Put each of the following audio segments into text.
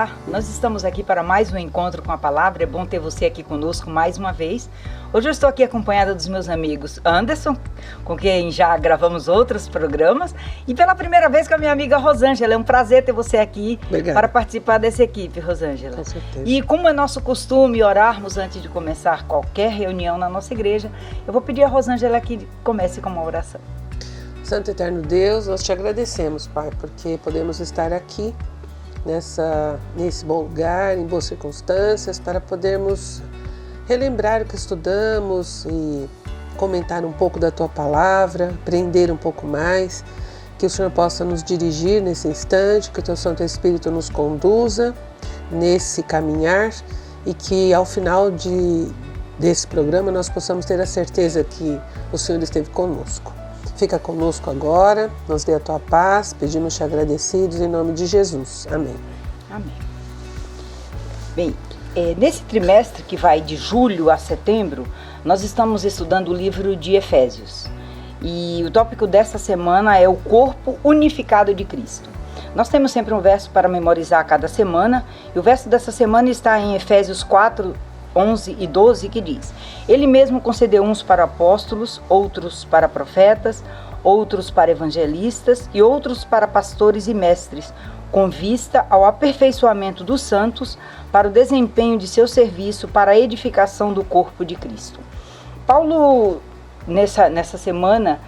Olá, nós estamos aqui para mais um encontro com a palavra. É bom ter você aqui conosco mais uma vez. Hoje eu estou aqui acompanhada dos meus amigos Anderson, com quem já gravamos outros programas, e pela primeira vez com a minha amiga Rosângela. É um prazer ter você aqui. Obrigado. Para participar dessa equipe, Rosângela. Com certeza. E como é nosso costume orarmos antes de começar qualquer reunião na nossa igreja, eu vou pedir a Rosângela que comece com uma oração. Santo Eterno Deus, nós te agradecemos, Pai, porque podemos estar aqui nesse bom lugar, em boas circunstâncias, para podermos relembrar o que estudamos e comentar um pouco da Tua Palavra, aprender um pouco mais, que o Senhor possa nos dirigir nesse instante, que o Teu Santo Espírito nos conduza nesse caminhar e que ao final desse programa nós possamos ter a certeza que o Senhor esteve conosco. Fica conosco agora, nos dê a Tua paz, pedimos-te agradecidos em nome de Jesus. Amém. Amém. Bem, nesse trimestre que vai de julho a setembro, nós estamos estudando o livro de Efésios. E o tópico dessa semana é o corpo unificado de Cristo. Nós temos sempre um verso para memorizar a cada semana, e o verso dessa semana está em Efésios 4, 11 e 12, que diz: Ele mesmo concedeu uns para apóstolos, outros para profetas, outros para evangelistas e outros para pastores e mestres, com vista ao aperfeiçoamento dos santos, para o desempenho de seu serviço, para a edificação do corpo de Cristo. Paulo, nessa semana,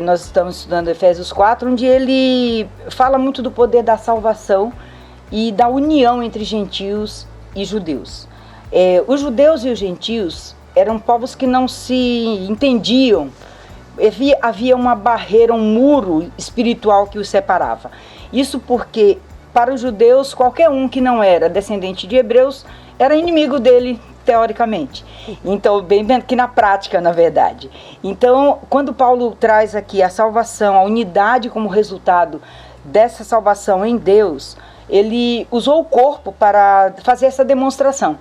nós estamos estudando Efésios 4, onde ele fala muito do poder da salvação e da união entre gentios e judeus. Os judeus e os gentios eram povos que não se entendiam. Havia uma barreira, um muro espiritual que os separava. Isso porque, para os judeus, qualquer um que não era descendente de hebreus era inimigo dele, teoricamente. Então, bem que na prática, na verdade. Então, quando Paulo traz aqui a salvação, a unidade como resultado dessa salvação em Deus, ele usou o corpo para fazer essa demonstração.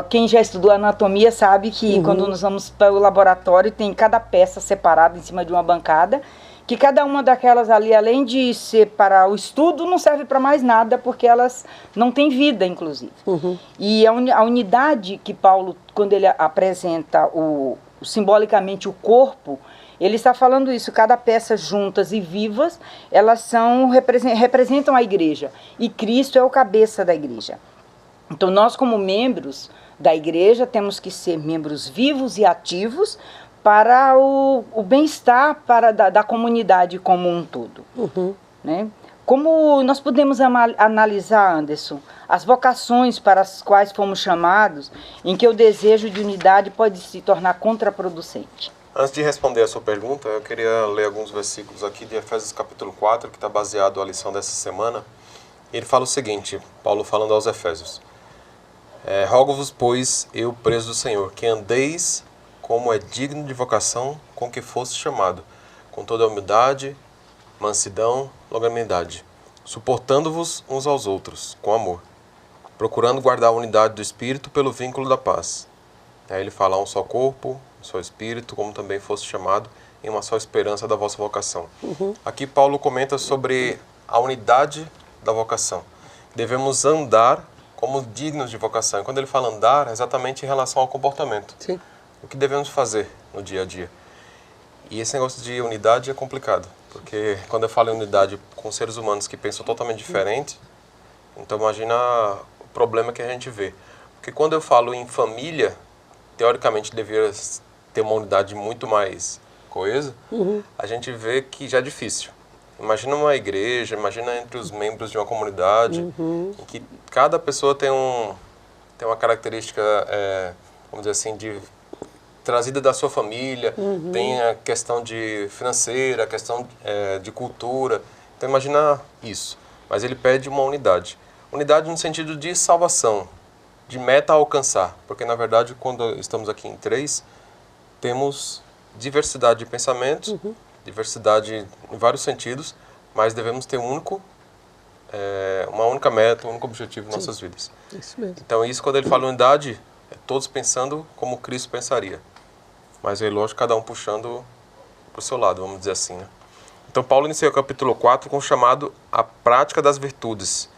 Quem já estudou anatomia sabe que quando nós vamos para o laboratório tem cada peça separada em cima de uma bancada, que cada uma daquelas ali, além de ser para o estudo, não serve para mais nada, porque elas não têm vida, inclusive. E a unidade que Paulo, quando ele apresenta simbolicamente o corpo, ele está falando isso, cada peça juntas e vivas, elas representam a igreja, e Cristo é o cabeça da igreja. Então, nós como membros da igreja temos que ser membros vivos e ativos para o bem-estar da comunidade como um todo. Né? Como nós podemos analisar, Anderson, as vocações para as quais fomos chamados, em que o desejo de unidade pode se tornar contraproducente? Antes de responder a sua pergunta, eu queria ler alguns versículos aqui de Efésios capítulo 4, que está baseado na lição dessa semana. Ele fala o seguinte, Paulo falando aos Efésios: Rogo-vos, pois, eu preso do Senhor, que andeis como é digno de vocação com que foste chamado, com toda a humildade, mansidão, longanimidade, suportando-vos uns aos outros, com amor, procurando guardar a unidade do Espírito pelo vínculo da paz. Aí ele fala: um só corpo, um só Espírito, como também foste chamado, em uma só esperança da vossa vocação. Aqui Paulo comenta sobre a unidade da vocação. Devemos andar como dignos de vocação. E quando ele fala andar, é exatamente em relação ao comportamento. Sim. O que devemos fazer no dia a dia. E esse negócio de unidade é complicado, porque quando eu falo em unidade com seres humanos que pensam totalmente diferente, então imagina o problema que a gente vê. Porque quando eu falo em família, teoricamente deveria ter uma unidade muito mais coesa, a gente vê que já é difícil. Imagina uma igreja, imagina entre os membros de uma comunidade, em que cada pessoa tem uma característica, vamos dizer assim, trazida da sua família, tem a questão financeira, a questão de cultura. Então imagina isso. Mas ele pede uma unidade. Unidade no sentido de salvação, de meta a alcançar. Porque na verdade, quando estamos aqui em três, temos diversidade de pensamentos, diversidade em vários sentidos, mas devemos ter uma única meta, um único objetivo em nossas vidas. Isso mesmo. Então isso, quando ele fala unidade, é todos pensando como Cristo pensaria. Mas é lógico, cada um puxando para o seu lado, vamos dizer assim, né? Então Paulo inicia o capítulo 4 com o chamado a prática das virtudes.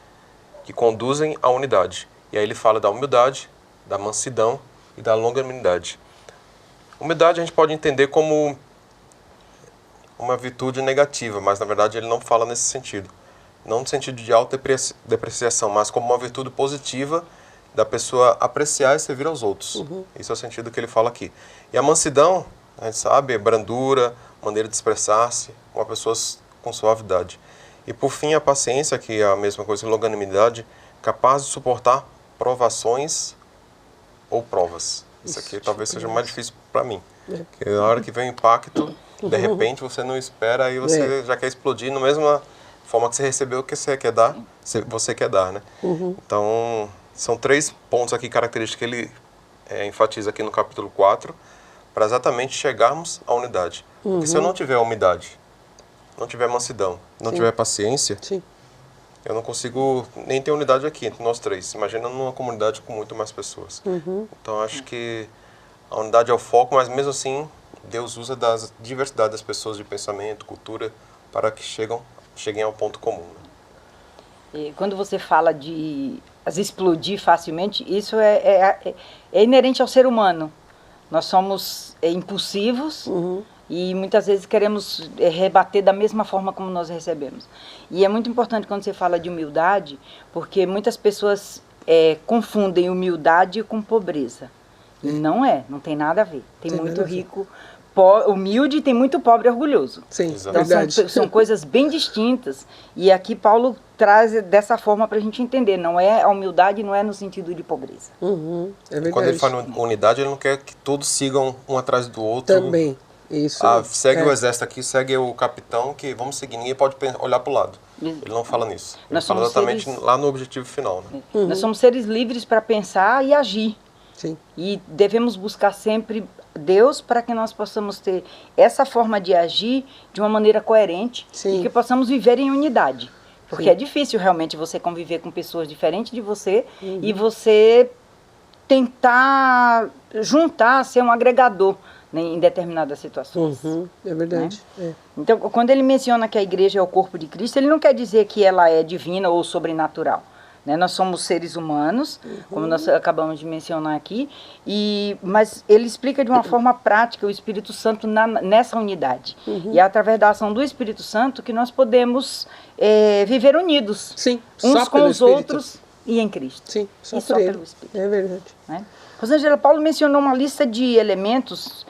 que conduzem à unidade. E aí ele fala da humildade, da mansidão e da longanimidade. Humildade a gente pode entender como uma virtude negativa, mas na verdade ele não fala nesse sentido. Não no sentido de autodepreciação, mas como uma virtude positiva da pessoa apreciar e servir aos outros. Esse é o sentido que ele fala aqui. E a mansidão, a gente sabe, é brandura, maneira de expressar-se, uma pessoa com suavidade. E por fim, a paciência, que é a mesma coisa que longanimidade, capaz de suportar provações ou provas. Isso aqui talvez seja mais difícil para mim. Porque na hora que vem o impacto, de repente você não espera e você já quer explodir na mesma forma que você recebeu o que você quer dar, né? Então, são 3 pontos aqui característicos que ele enfatiza aqui no capítulo 4, para exatamente chegarmos à unidade. Porque se eu não tiver humildade, não tiver mansidão, não tiver paciência, eu não consigo nem ter unidade aqui entre nós 3. Imagina numa comunidade com muito mais pessoas. Então, acho que a unidade é o foco, mas mesmo assim, Deus usa da diversidade das pessoas de pensamento, cultura, para que cheguem ao ponto comum. Né? E quando você fala de as explodir facilmente, isso é inerente ao ser humano. Nós somos impulsivos e muitas vezes queremos rebater da mesma forma como nós recebemos. E é muito importante quando você fala de humildade, porque muitas pessoas confundem humildade com pobreza. E não tem nada a ver. Tem muito rico, humilde, tem muito pobre orgulhoso. Sim, então são coisas bem distintas. E aqui Paulo traz dessa forma para a gente entender. A humildade não é no sentido de pobreza. É verdade. Quando ele fala em unidade, ele não quer que todos sigam um atrás do outro. Também. Isso. Segue o exército aqui, segue o capitão, que vamos seguir. Ninguém pode olhar para o lado. Ele não fala nisso. Ele fala exatamente lá no objetivo final. Né? Nós somos seres livres para pensar e agir. Sim. E devemos buscar sempre Deus para que nós possamos ter essa forma de agir de uma maneira coerente e que possamos viver em unidade. Porque é difícil realmente você conviver com pessoas diferentes de você e você tentar juntar, ser um agregador, né, em determinadas situações. É verdade. Né? Então, quando ele menciona que a igreja é o corpo de Cristo, ele não quer dizer que ela é divina ou sobrenatural. Né? Nós somos seres humanos, como nós acabamos de mencionar aqui, mas ele explica de uma forma prática o Espírito Santo nessa unidade. E é através da ação do Espírito Santo que nós podemos viver unidos, uns com os outros e em Cristo. Sim, só pelo Espírito. É verdade. Né? Rosângela, Paulo mencionou uma lista de elementos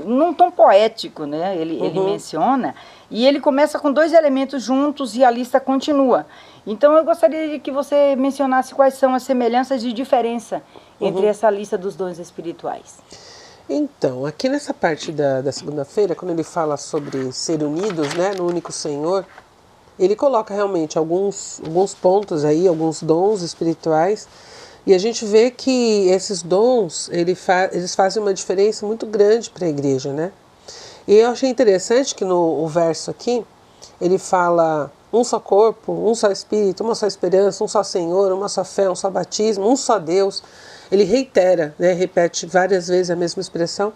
num tom poético, né? Ele menciona, e ele começa com 2 elementos juntos e a lista continua. Então eu gostaria de que você mencionasse quais são as semelhanças e diferença entre essa lista dos dons espirituais. Então, aqui nessa parte da segunda-feira, quando ele fala sobre ser unidos, né, no único Senhor, ele coloca realmente alguns pontos aí, alguns dons espirituais, e a gente vê que esses dons, eles fazem uma diferença muito grande para a igreja, né? E eu achei interessante que no verso aqui, ele fala um só corpo, um só Espírito, uma só esperança, um só Senhor, uma só fé, um só batismo, um só Deus. Ele reitera, né, repete várias vezes a mesma expressão.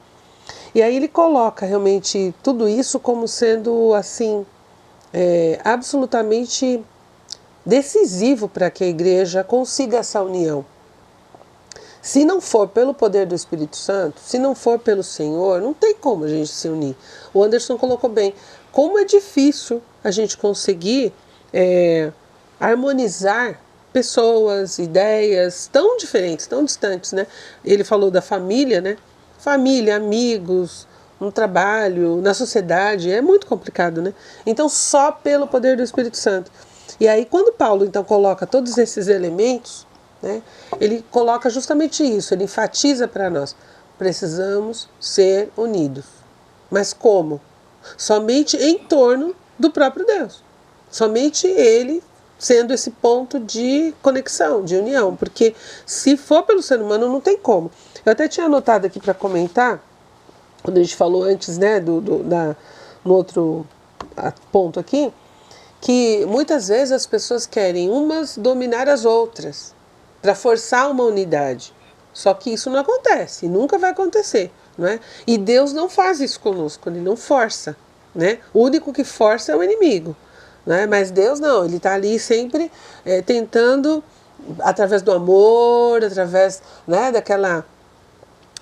E aí ele coloca realmente tudo isso como sendo assim, absolutamente decisivo para que a igreja consiga essa união. Se não for pelo poder do Espírito Santo, se não for pelo Senhor, não tem como a gente se unir. O Anderson colocou bem, como é difícil a gente conseguir harmonizar pessoas, ideias tão diferentes, tão distantes, né? Ele falou da família, né? Família, amigos, no trabalho, na sociedade, é muito complicado, né? Então, só pelo poder do Espírito Santo. E aí, quando Paulo, então, coloca todos esses elementos, né? Ele coloca justamente isso, ele enfatiza para nós, precisamos ser unidos. Mas como? Somente em torno do próprio Deus. Somente Ele sendo esse ponto de conexão, de união. Porque se for pelo ser humano, não tem como. Eu até tinha anotado aqui para comentar, quando a gente falou antes, né, no outro ponto aqui, que muitas vezes as pessoas querem umas dominar as outras, para forçar uma unidade. Só que isso não acontece, nunca vai acontecer. Não é? E Deus não faz isso conosco, Ele não força. Né? O único que força é o inimigo. né? Mas Deus não, Ele está ali sempre tentando, através do amor, através, né, daquela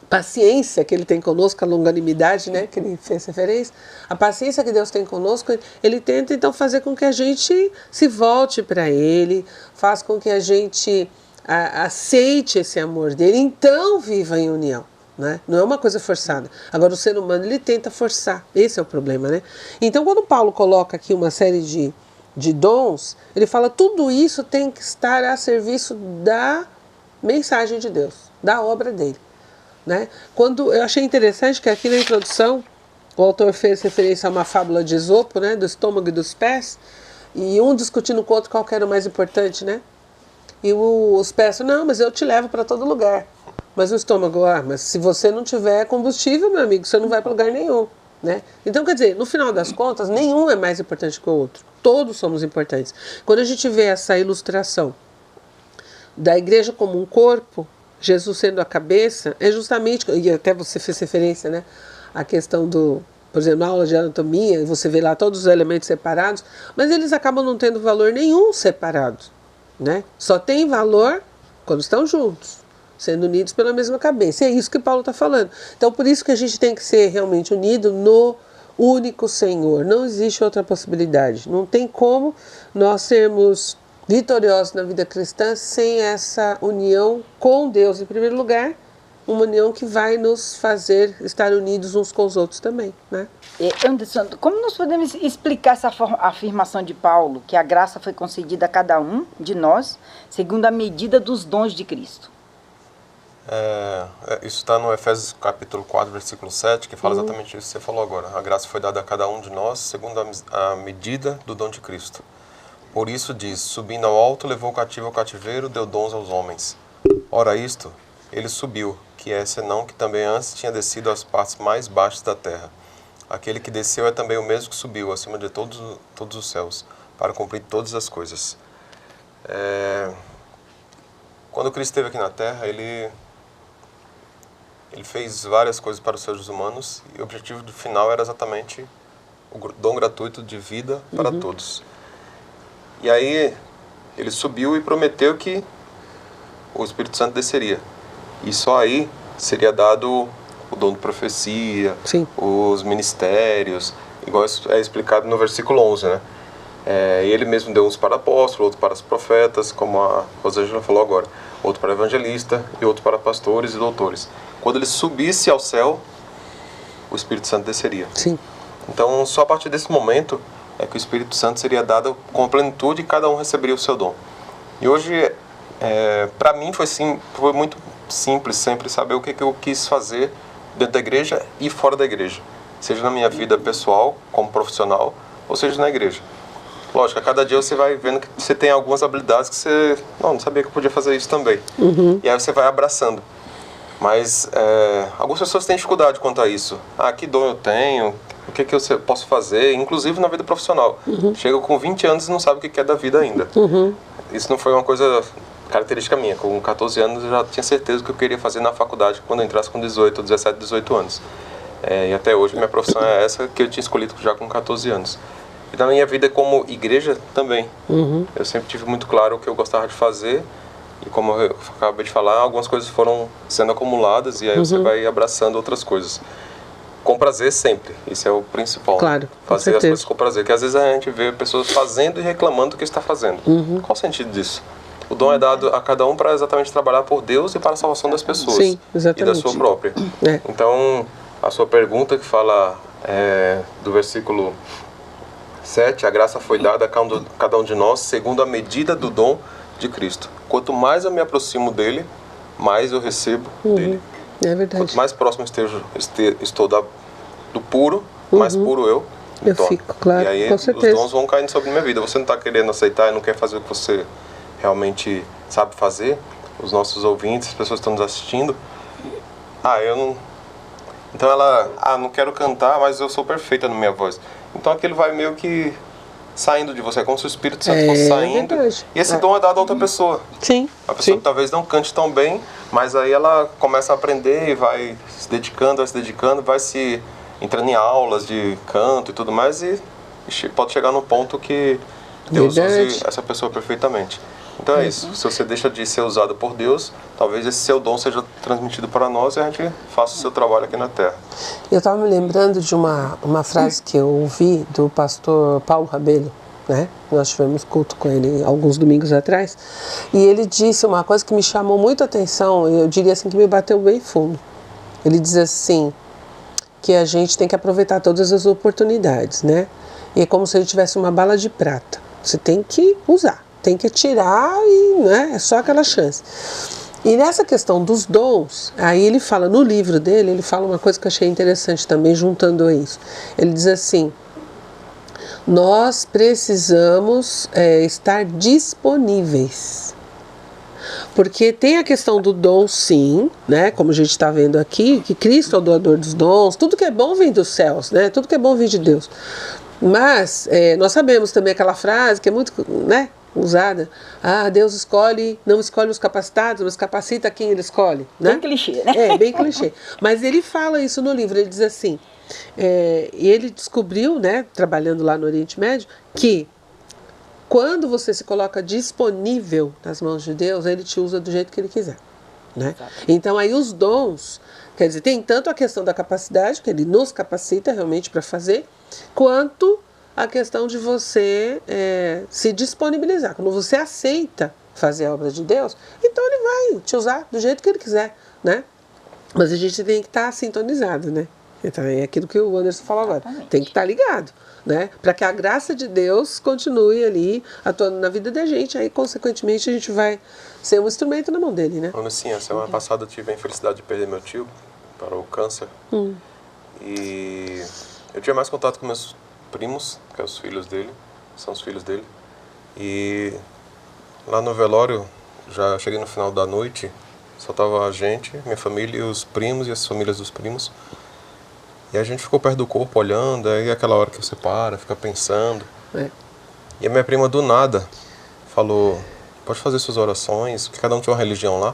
paciência que Ele tem conosco, a longanimidade, né, que Ele fez referência, a paciência que Deus tem conosco, Ele tenta então fazer com que a gente se volte para Ele, faz com que a gente aceite esse amor dele, então viva em união. Né? Não é uma coisa forçada. Agora o ser humano ele tenta forçar, esse é o problema, né? Então quando Paulo coloca aqui uma série de dons, ele fala tudo isso tem que estar a serviço da mensagem de Deus, da obra dele, né? Quando eu achei interessante que aqui na introdução o autor fez referência a uma fábula de Esopo, né, do estômago e dos pés, e um discutindo com o outro qual que era o mais importante, né? E os pés, não, mas eu te levo para todo lugar. Mas o estômago, mas se você não tiver combustível, meu amigo, você não vai para lugar nenhum, né? Então, quer dizer, no final das contas, nenhum é mais importante que o outro. Todos somos importantes. Quando a gente vê essa ilustração da igreja como um corpo, Jesus sendo a cabeça, é justamente, e até você fez referência, né, a questão do, por exemplo, na aula de anatomia, você vê lá todos os elementos separados, mas eles acabam não tendo valor nenhum separados, né? Só tem valor quando estão juntos, sendo unidos pela mesma cabeça. E é isso que Paulo está falando. Então, por isso que a gente tem que ser realmente unido no único Senhor. Não existe outra possibilidade. Não tem como nós sermos vitoriosos na vida cristã sem essa união com Deus, em primeiro lugar, uma união que vai nos fazer estar unidos uns com os outros também, né? Anderson, como nós podemos explicar essa afirmação de Paulo, que a graça foi concedida a cada um de nós, segundo a medida dos dons de Cristo? Isso está no Efésios capítulo 4, versículo 7, que fala exatamente isso que você falou agora. A graça foi dada a cada um de nós, segundo a medida do dom de Cristo. Por isso diz, subindo ao alto, levou o cativo ao cativeiro, deu dons aos homens. Ora isto, ele subiu, que é senão que também antes tinha descido às partes mais baixas da terra. Aquele que desceu é também o mesmo que subiu, acima de todos os céus, para cumprir todas as coisas. Quando Cristo esteve aqui na terra, ele fez várias coisas para os seres humanos e o objetivo do final era exatamente o dom gratuito de vida para todos. E aí ele subiu e prometeu que o Espírito Santo desceria. E só aí seria dado o dom de profecia, Sim. Os ministérios, igual é explicado no versículo 11, né? Ele mesmo deu uns para apóstolos, outros para os profetas, como a Rosângela falou agora, outro para evangelista e outro para pastores e doutores. Quando ele subisse ao céu, o Espírito Santo desceria. Sim. Então, só a partir desse momento é que o Espírito Santo seria dado com a plenitude e cada um receberia o seu dom. E hoje, para mim, foi muito simples sempre saber o que eu quis fazer dentro da igreja e fora da igreja. Seja na minha vida pessoal, como profissional, ou seja na igreja. Lógico, a cada dia você vai vendo que você tem algumas habilidades que você não sabia que eu podia fazer isso também. E aí você vai abraçando. Mas algumas pessoas têm dificuldade quanto a isso. Que dom eu tenho? O que eu posso fazer? Inclusive na vida profissional. Chega com 20 anos e não sabe o que é da vida ainda. Isso não foi uma coisa característica minha. Com 14 anos eu já tinha certeza do que eu queria fazer na faculdade quando eu entrasse com 18, 17, 18 anos. E até hoje minha profissão é essa que eu tinha escolhido já com 14 anos. E na minha vida como igreja também. Eu sempre tive muito claro o que eu gostava de fazer. E como eu acabei de falar, algumas coisas foram sendo acumuladas e aí você vai abraçando outras coisas. Com prazer sempre, isso é o principal. Claro, fazer as coisas com prazer, porque às vezes a gente vê pessoas fazendo e reclamando do que está fazendo. Qual o sentido disso? O dom é dado a cada um para exatamente trabalhar por Deus e para a salvação das pessoas. Sim, exatamente. E da sua própria. Então, a sua pergunta que fala do versículo 7, a graça foi dada a cada um de nós segundo a medida do dom de Cristo. Quanto mais eu me aproximo dele, mais eu recebo dele. É verdade. Quanto mais próximo estou do puro, mais puro eu me torno. Fico, claro, e aí com certeza. os dons vão caindo sobre a minha vida. Você não está querendo aceitar e não quer fazer o que você realmente sabe fazer. Os nossos ouvintes, as pessoas que estão nos assistindo. Eu não... Então não quero cantar, mas eu sou perfeita na minha voz. Então aquilo vai meio que saindo de você, como se o Espírito Santo fosse saindo. Verdade. E esse dom é dado a outra pessoa. Sim. A pessoa que talvez não cante tão bem, mas aí ela começa a aprender e vai se dedicando, vai se entrando em aulas de canto e tudo mais, e e pode chegar num ponto que Deus Verdade. use essa pessoa perfeitamente. Então é isso, se você deixa de ser usado por Deus, talvez esse seu dom seja transmitido para nós e a gente faça o seu trabalho aqui na Terra. Eu estava me lembrando de uma frase que eu ouvi do pastor Paulo Rabelo, né? Nós tivemos culto com ele alguns domingos atrás, e ele disse uma coisa que me chamou muito a atenção, eu diria assim que me bateu bem fundo. Ele diz assim, que a gente tem que aproveitar todas as oportunidades, né? E é como se ele tivesse uma bala de prata. Você tem que usar, tem que tirar e, né, é só aquela chance. E nessa questão dos dons, aí ele fala, no livro dele, ele fala uma coisa que eu achei interessante também, juntando a isso. Ele diz assim, nós precisamos estar disponíveis. Porque tem a questão do dom, sim, né? Como a gente está vendo aqui, que Cristo é o doador dos dons, tudo que é bom vem dos céus, né? Tudo que é bom vem de Deus. Mas nós sabemos também aquela frase que é muito, né, usada, Deus escolhe, não escolhe os capacitados, mas capacita quem ele escolhe, né? Bem clichê, né? É, bem clichê. Mas ele fala isso no livro, ele diz assim, e ele descobriu, né, trabalhando lá no Oriente Médio, que quando você se coloca disponível nas mãos de Deus, ele te usa do jeito que ele quiser, né? Então aí os dons, quer dizer, tem tanto a questão da capacidade, que ele nos capacita realmente para fazer, quanto a questão de você se disponibilizar. Quando você aceita fazer a obra de Deus, então ele vai te usar do jeito que ele quiser, né? Mas a gente tem que estar sintonizado, né? Então é aquilo que o Anderson falou agora. Exatamente. Tem que estar ligado, né? Para que a graça de Deus continue ali atuando na vida da gente. Aí, consequentemente, a gente vai ser um instrumento na mão dele, né? Falando assim, a semana passada eu tive a infelicidade de perder meu tio para o câncer. E eu tinha mais contato com meus primos, que são os filhos dele. E lá no velório, já cheguei no final da noite, só tava a gente, minha família e os primos e as famílias dos primos. E a gente ficou perto do corpo olhando, aí aquela hora que você para, fica pensando. E a minha prima do nada falou, pode fazer suas orações, porque cada um tinha uma religião lá,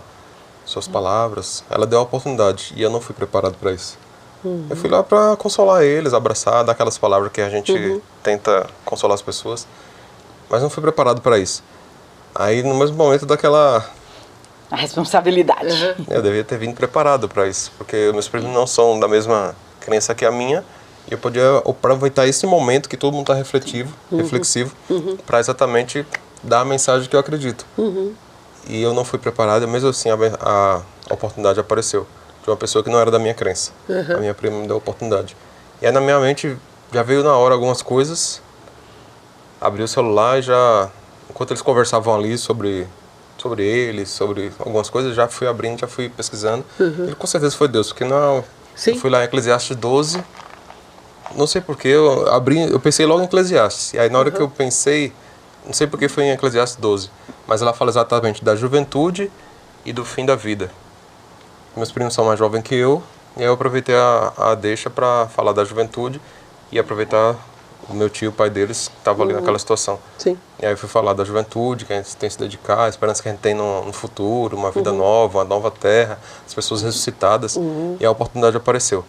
suas palavras. Ela deu a oportunidade e eu não fui preparado para isso. Eu fui lá para consolar eles, abraçar, dar aquelas palavras que a gente tenta consolar as pessoas, mas não fui preparado para isso. Aí no mesmo momento daquela... A responsabilidade. Eu devia ter vindo preparado para isso, porque meus primos não são da mesma crença que a minha, e eu podia aproveitar esse momento que todo mundo está reflexivo, para exatamente dar a mensagem que eu acredito. E eu não fui preparado, mesmo assim a oportunidade apareceu, de uma pessoa que não era da minha crença. A minha prima me deu a oportunidade. E aí na minha mente já veio na hora algumas coisas, abri o celular e já, enquanto eles conversavam ali sobre eles, sobre algumas coisas, já fui abrindo, já fui pesquisando. E com certeza foi Deus, porque não... Eu fui lá em Eclesiastes 12, não sei porquê, eu pensei logo em Eclesiastes. E aí na hora que eu pensei, não sei porque foi em Eclesiastes 12, mas ela fala exatamente da juventude e do fim da vida. Meus primos são mais jovens que eu, e aí eu aproveitei a deixa para falar da juventude e aproveitar o meu tio, o pai deles, que estava ali naquela situação. E aí eu fui falar da juventude, que a gente tem que se dedicar, a esperança que a gente tem no futuro, uma vida nova, uma nova terra, as pessoas ressuscitadas, e a oportunidade apareceu.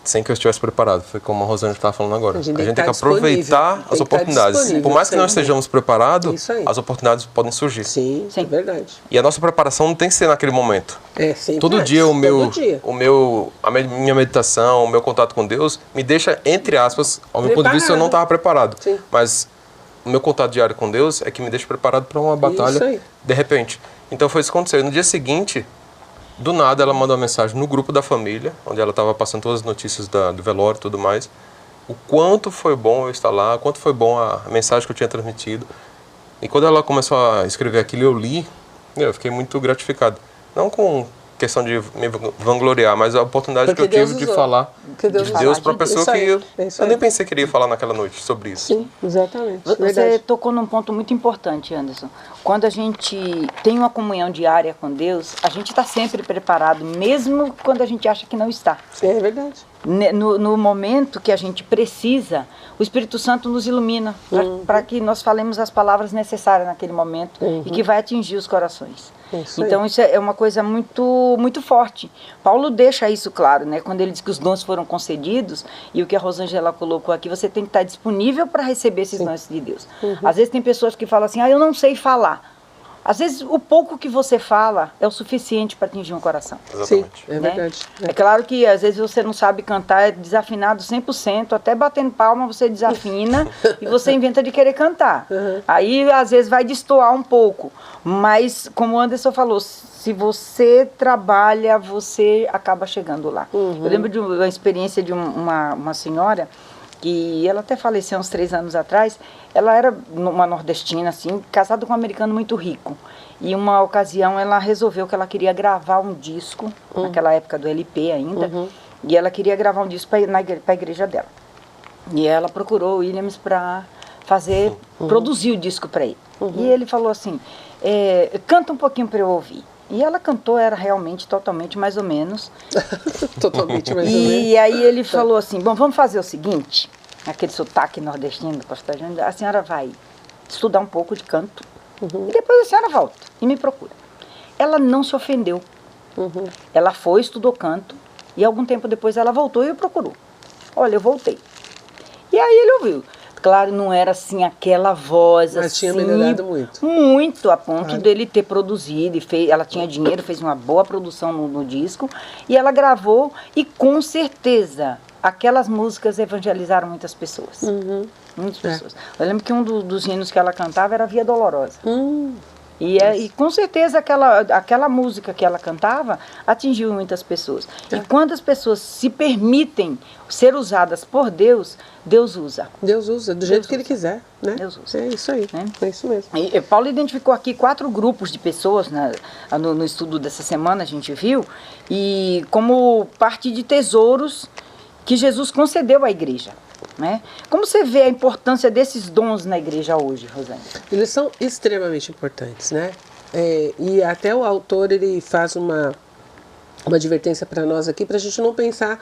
Sem que eu estivesse preparado, foi como a Rosângela estava falando agora. A gente tem que aproveitar as oportunidades. Por mais que nós estejamos preparados, as oportunidades podem surgir. Sim, é verdade. E a nossa preparação não tem que ser naquele momento. Sempre todo dia a minha meditação, o meu contato com Deus me deixa, entre aspas, ao meu ponto de vista, eu não estava preparado. Mas o meu contato diário com Deus é que me deixa preparado para uma batalha de repente. Então foi isso que aconteceu. No dia seguinte, do nada, ela mandou uma mensagem no grupo da família, onde ela estava passando todas as notícias do velório e tudo mais. O quanto foi bom eu estar lá, o quanto foi bom a mensagem que eu tinha transmitido. E quando ela começou a escrever aquilo, eu li, eu fiquei muito gratificado. Não com questão de me vangloriar, mas a oportunidade que eu tive de falar de Deus para uma pessoa que eu nem pensei que iria falar naquela noite sobre isso. Sim, exatamente. Você tocou num ponto muito importante, Anderson. Quando a gente tem uma comunhão diária com Deus, a gente está sempre preparado, mesmo quando a gente acha que não está. É verdade. No momento que a gente precisa, o Espírito Santo nos ilumina para que nós falemos as palavras necessárias naquele momento e que vai atingir os corações. Então isso é uma coisa muito, muito forte. Paulo deixa isso claro, né? Quando ele diz que os dons foram concedidos, e o que a Rosângela colocou aqui, você tem que estar disponível para receber esses dons de Deus. Às vezes tem pessoas que falam assim, eu não sei falar. Às vezes o pouco que você fala é o suficiente para atingir um coração. Exatamente. Sim, é verdade. É claro que às vezes você não sabe cantar, é desafinado 100%, até batendo palma você desafina e você inventa de querer cantar. Aí às vezes vai destoar um pouco, mas como o Anderson falou, se você trabalha, você acaba chegando lá. Eu lembro de uma experiência de uma senhora, que ela até faleceu uns 3 anos atrás. Ela era uma nordestina, assim, casada com um americano muito rico. E uma ocasião ela resolveu que ela queria gravar um disco, naquela época do LP ainda, e ela queria gravar um disco para a igreja dela. E ela procurou o Williams para produzir o disco para ele. E ele falou assim, canta um pouquinho para eu ouvir. E ela cantou, era realmente totalmente mais ou menos. Totalmente mais ou menos. E aí ele falou assim, bom, vamos fazer o seguinte, aquele sotaque nordestino do Costa Júnior, a senhora vai estudar um pouco de canto e depois a senhora volta e me procura. Ela não se ofendeu. Ela foi, estudou canto e algum tempo depois ela voltou e o procurou. Olha, eu voltei. E aí ele ouviu. Claro, não era assim aquela voz. Mas assim, tinha melhorado muito. Muito, a ponto dele ter produzido. Ela tinha dinheiro, fez uma boa produção no disco. E ela gravou e com certeza aquelas músicas evangelizaram muitas pessoas. Muitas pessoas. Eu lembro que um dos hinos que ela cantava era Via Dolorosa. E com certeza aquela música que ela cantava atingiu muitas pessoas. E quando as pessoas se permitem ser usadas por Deus, Deus usa. Deus usa, do jeito que Ele quiser, né? Deus usa. É isso aí, é isso mesmo. E Paulo identificou aqui 4 grupos de pessoas, no estudo dessa semana a gente viu, e como parte de tesouros que Jesus concedeu à igreja. Né? Como você vê a importância desses dons na igreja hoje, Rosângela? Eles são extremamente importantes, né? E até o autor ele faz uma advertência para nós aqui, para a gente não pensar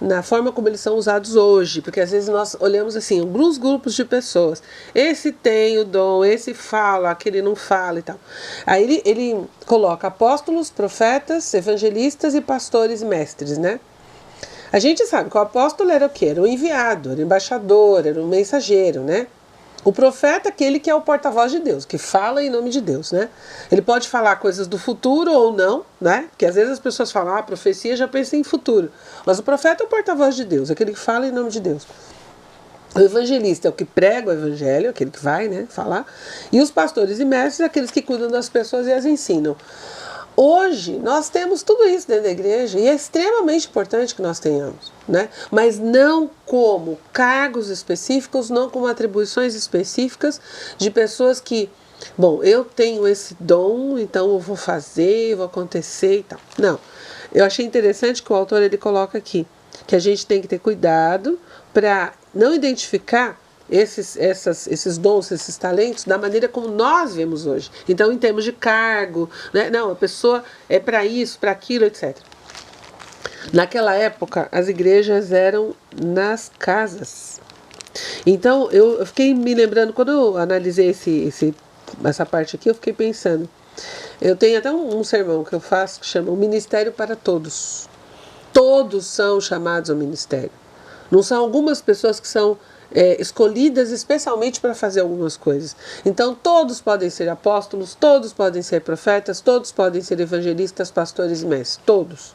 na forma como eles são usados hoje, porque às vezes nós olhamos assim, alguns grupos de pessoas, esse tem o dom, esse fala, aquele não fala e tal. Aí ele coloca apóstolos, profetas, evangelistas e pastores e mestres, né? A gente sabe que o apóstolo era o quê? Era o enviado, era o embaixador, era o mensageiro, né? O profeta é aquele que é o porta-voz de Deus, que fala em nome de Deus, né? Ele pode falar coisas do futuro ou não, né? Porque às vezes as pessoas falam, profecia já pensa em futuro. Mas o profeta é o porta-voz de Deus, aquele que fala em nome de Deus. O evangelista é o que prega o evangelho, aquele que vai, né, falar. E os pastores e mestres, aqueles que cuidam das pessoas e as ensinam. Hoje, nós temos tudo isso dentro da igreja e é extremamente importante que nós tenhamos, né? Mas não como cargos específicos, não como atribuições específicas de pessoas que, bom, eu tenho esse dom, então eu vou fazer, vou acontecer e tal. Não, eu achei interessante que o autor ele coloca aqui, que a gente tem que ter cuidado para não identificar esses dons, esses talentos, da maneira como nós vemos hoje. Então, em termos de cargo, né? Não, a pessoa é para isso, para aquilo, etc. Naquela época, as igrejas eram nas casas. Então, eu fiquei me lembrando, quando eu analisei essa parte aqui, eu fiquei pensando. Eu tenho até um sermão que eu faço que chama O Ministério para Todos. Todos são chamados ao ministério. Não são algumas pessoas que são escolhidas especialmente para fazer algumas coisas. Então todos podem ser apóstolos, todos podem ser profetas, todos podem ser evangelistas, pastores e mestres, todos.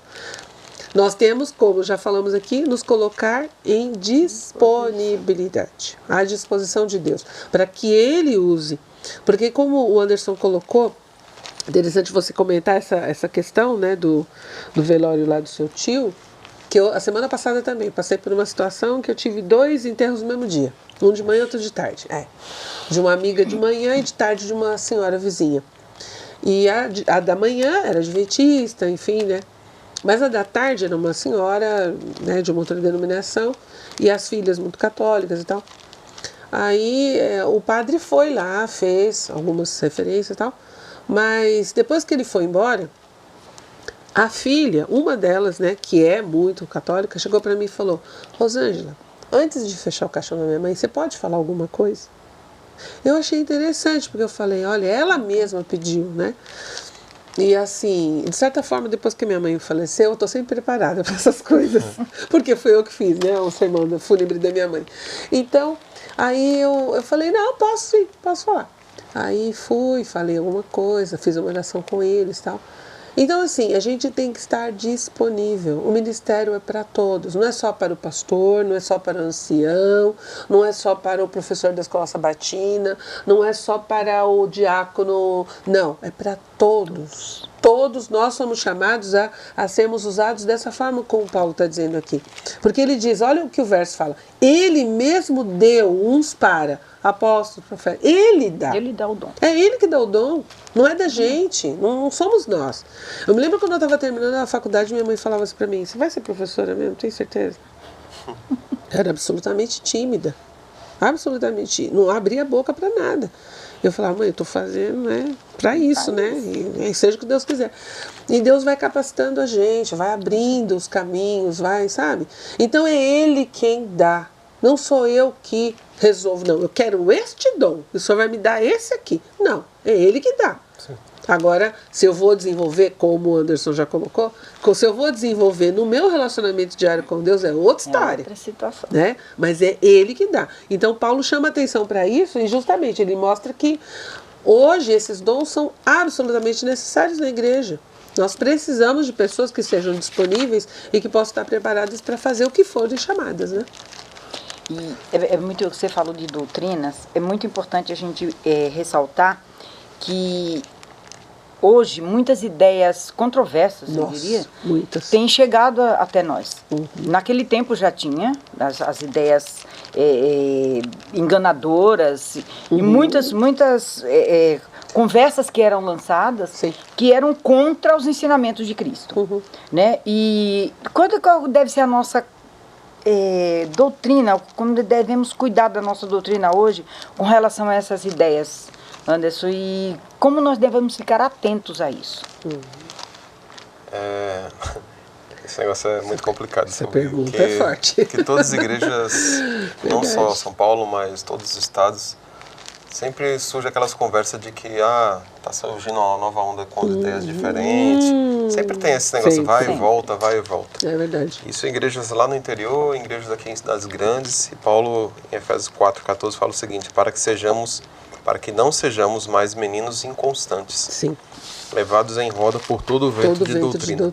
Nós temos, como já falamos aqui, nos colocar em disponibilidade, à disposição de Deus, para que Ele use. Porque como o Anderson colocou, interessante você comentar essa questão, né, do velório lá do seu tio, que a semana passada também passei por uma situação que eu tive 2 enterros no mesmo dia. Um de manhã e outro de tarde. De uma amiga de manhã e de tarde de uma senhora vizinha. E a da manhã era adventista, enfim, né? Mas a da tarde era uma senhora, né, de uma outra denominação, e as filhas muito católicas e tal. Aí o padre foi lá, fez algumas referências e tal, mas depois que ele foi embora, A filha, uma delas, né, que é muito católica, chegou para mim e falou: Rosângela, antes de fechar o caixão da minha mãe, você pode falar alguma coisa? Eu achei interessante, porque eu falei, olha, ela mesma pediu, né? E assim, de certa forma, depois que minha mãe faleceu, eu estou sempre preparada para essas coisas. Porque foi eu que fiz, né? O sermão da fúnebre da minha mãe. Então, aí eu falei, não, posso sim, posso falar. Aí fui, falei alguma coisa, fiz uma oração com eles e tal. Então, assim, a gente tem que estar disponível. O ministério é para todos, não é só para o pastor, não é só para o ancião, não é só para o professor da escola sabatina, não é só para o diácono, não, é para todos. Todos nós somos chamados a sermos usados dessa forma, como Paulo está dizendo aqui. Porque ele diz, olha o que o verso fala, ele mesmo deu uns para apóstolos, profetas, ele dá. Ele dá o dom. É ele que dá o dom, não é da gente, não somos nós. Eu me lembro quando eu estava terminando a faculdade, minha mãe falava assim para mim, você vai ser professora mesmo, tem certeza? Era absolutamente tímida, absolutamente, não abria a boca para nada. Eu falava, mãe, eu estou fazendo, né, para isso, né, e seja o que Deus quiser. E Deus vai capacitando a gente, vai abrindo os caminhos, vai, sabe? Então é Ele quem dá, não sou eu que resolvo, não, eu quero este dom, o Senhor vai me dar esse aqui. Não, é Ele que dá. Sim. Agora, se eu vou desenvolver, como o Anderson já colocou, se eu vou desenvolver no meu relacionamento diário com Deus, é outra história. Outra situação. Né? Mas é Ele que dá. Então, Paulo chama atenção para isso e justamente ele mostra que hoje esses dons são absolutamente necessários na igreja. Nós precisamos de pessoas que sejam disponíveis e que possam estar preparadas para fazer o que forem chamadas, né? E é muito, você falou de doutrinas, é muito importante a gente ressaltar que hoje muitas ideias controversas, eu diria, muitas, têm chegado até nós. Naquele tempo já tinha as ideias enganadoras e muitas conversas que eram lançadas, sim, que eram contra os ensinamentos de Cristo. Né? E qual deve ser a nossa doutrina, como devemos cuidar da nossa doutrina hoje com relação a essas ideias, Anderson, e como nós devemos ficar atentos a isso? Esse negócio é muito complicado. Essa pergunta é forte. Que todas as igrejas, não só São Paulo, mas todos os estados, sempre surge aquelas conversas de que tá surgindo uma nova onda com ideias diferentes. Sempre tem esse negócio, vai e volta, vai e volta. É verdade. Isso em igrejas lá no interior, em igrejas aqui em cidades grandes. E Paulo, em Efésios 4:14, fala o seguinte, para que não sejamos mais meninos inconstantes, sim, levados em roda por todo o vento de doutrina,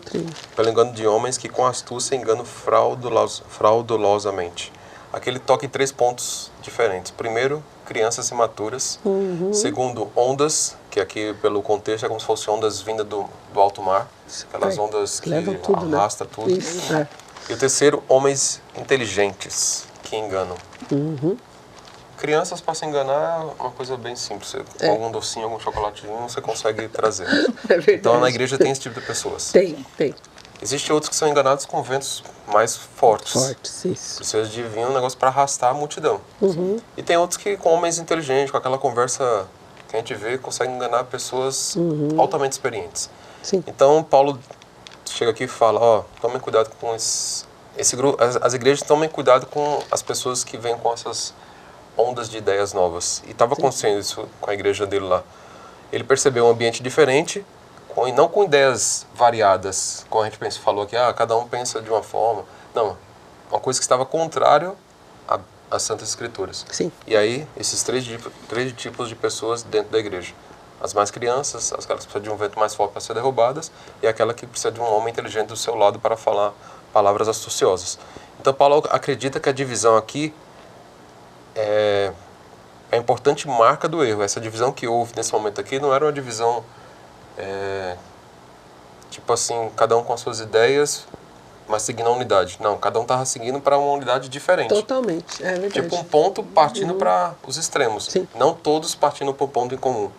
pelo engano de homens que com astúcia enganam fraudulosamente. Aqui ele toca em 3 pontos diferentes. Primeiro, crianças imaturas. Segundo, ondas, que aqui pelo contexto é como se fossem ondas vindas do alto mar. Aquelas ondas que arrastam tudo. Isso, E o terceiro, homens inteligentes que enganam. Crianças, para se enganar, é uma coisa bem simples. Com algum docinho, algum chocolatinho, você consegue trazer. Então, na igreja tem esse tipo de pessoas. Tem. Existem outros que são enganados com ventos mais fortes. Isso. Precisa de vir um negócio para arrastar a multidão. E tem outros que, com homens inteligentes, com aquela conversa que a gente vê, conseguem enganar pessoas altamente experientes. Sim. Então, Paulo chega aqui e fala, tomem cuidado com esse grupo. As igrejas tomem cuidado com as pessoas que vêm com essas ondas de ideias novas. E estava acontecendo isso com a igreja dele lá. Ele percebeu um ambiente diferente, e não com ideias variadas, como a gente falou aqui, cada um pensa de uma forma. Não, uma coisa que estava contrário às Santas Escrituras. Sim. E aí, esses três tipos de pessoas dentro da igreja. As mais crianças, aquelas que precisam de um vento mais forte para ser derrubadas, e aquela que precisa de um homem inteligente do seu lado para falar palavras astuciosas. Então, Paulo acredita que a divisão aqui é a importante marca do erro. Essa divisão que houve nesse momento aqui não era uma divisão tipo assim, cada um com as suas ideias, mas seguindo a unidade. Não, cada um estava seguindo para uma unidade diferente. Totalmente, é verdade. Tipo um ponto partindo para os extremos. Sim. Não todos partindo para o ponto em comum.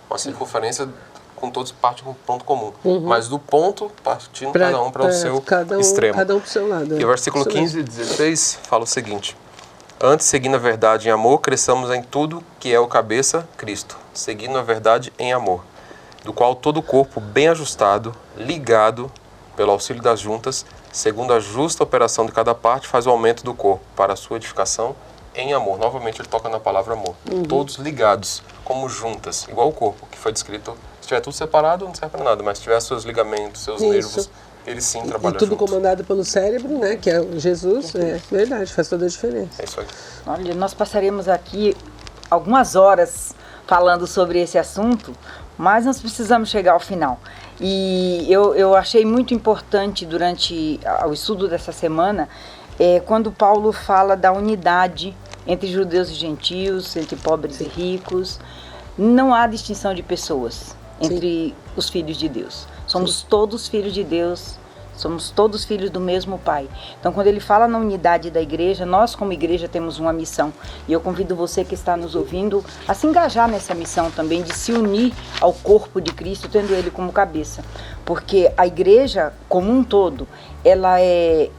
Uma circunferência com todos partindo para um ponto comum. Mas do ponto partindo cada um para o seu extremo. Cada um para o seu lado. E o versículo 15 e 16 fala o seguinte: antes, seguindo a verdade em amor, cresçamos em tudo que é o cabeça, Cristo. Seguindo a verdade em amor, do qual todo o corpo bem ajustado, ligado pelo auxílio das juntas, segundo a justa operação de cada parte, faz o aumento do corpo para a sua edificação em amor. Novamente ele toca na palavra amor. Todos ligados, como juntas, igual o corpo, que foi descrito. Se estiver tudo separado, não serve para nada, mas se tiver seus ligamentos, seus nervos, eles sim trabalham E tudo juntos. comandado pelo cérebro, né? Que é o Jesus. É verdade, faz toda a diferença. É isso aí. Olha, nós passaremos aqui algumas horas falando sobre esse assunto, mas nós precisamos chegar ao final. E eu achei muito importante durante o estudo dessa semana, quando Paulo fala da unidade entre judeus e gentios, entre pobres e ricos. Não há distinção de pessoas entre os filhos de Deus. Somos todos filhos de Deus, somos todos filhos do mesmo Pai. Então, quando ele fala na unidade da igreja, nós como igreja temos uma missão. E eu convido você que está nos ouvindo a se engajar nessa missão também, de se unir ao corpo de Cristo, tendo ele como cabeça. Porque a igreja, como um todo, ela é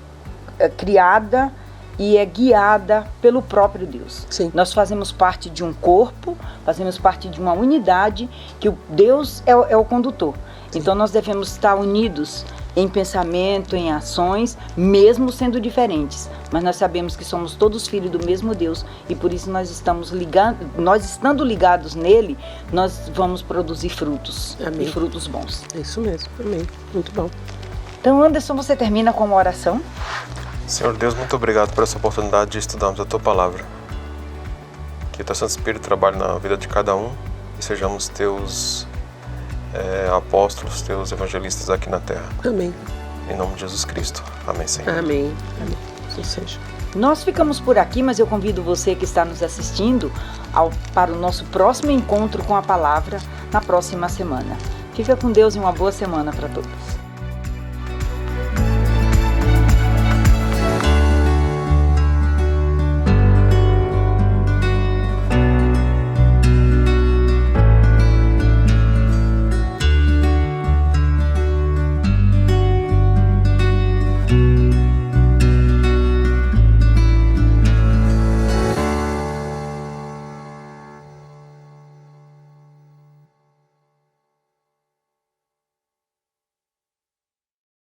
criada e é guiada pelo próprio Deus. Sim. Nós fazemos parte de um corpo, fazemos parte de uma unidade, que o Deus é o condutor. Então nós devemos estar unidos em pensamento, em ações, mesmo sendo diferentes. Mas nós sabemos que somos todos filhos do mesmo Deus e por isso nós estando ligados nele, nós vamos produzir frutos. Amém. E frutos bons. É isso mesmo, amém. Muito bom. Então, Anderson, você termina com uma oração? Senhor Deus, muito obrigado por essa oportunidade de estudarmos a Tua Palavra. Que o Teu Santo Espírito trabalhe na vida de cada um e sejamos Teus apóstolos, Teus evangelistas aqui na Terra. Amém. Em nome de Jesus Cristo. Amém, Senhor. Amém. Amém. Assim seja. Nós ficamos por aqui, mas eu convido você que está nos assistindo para o nosso próximo encontro com a palavra na próxima semana. Fica com Deus e uma boa semana para todos.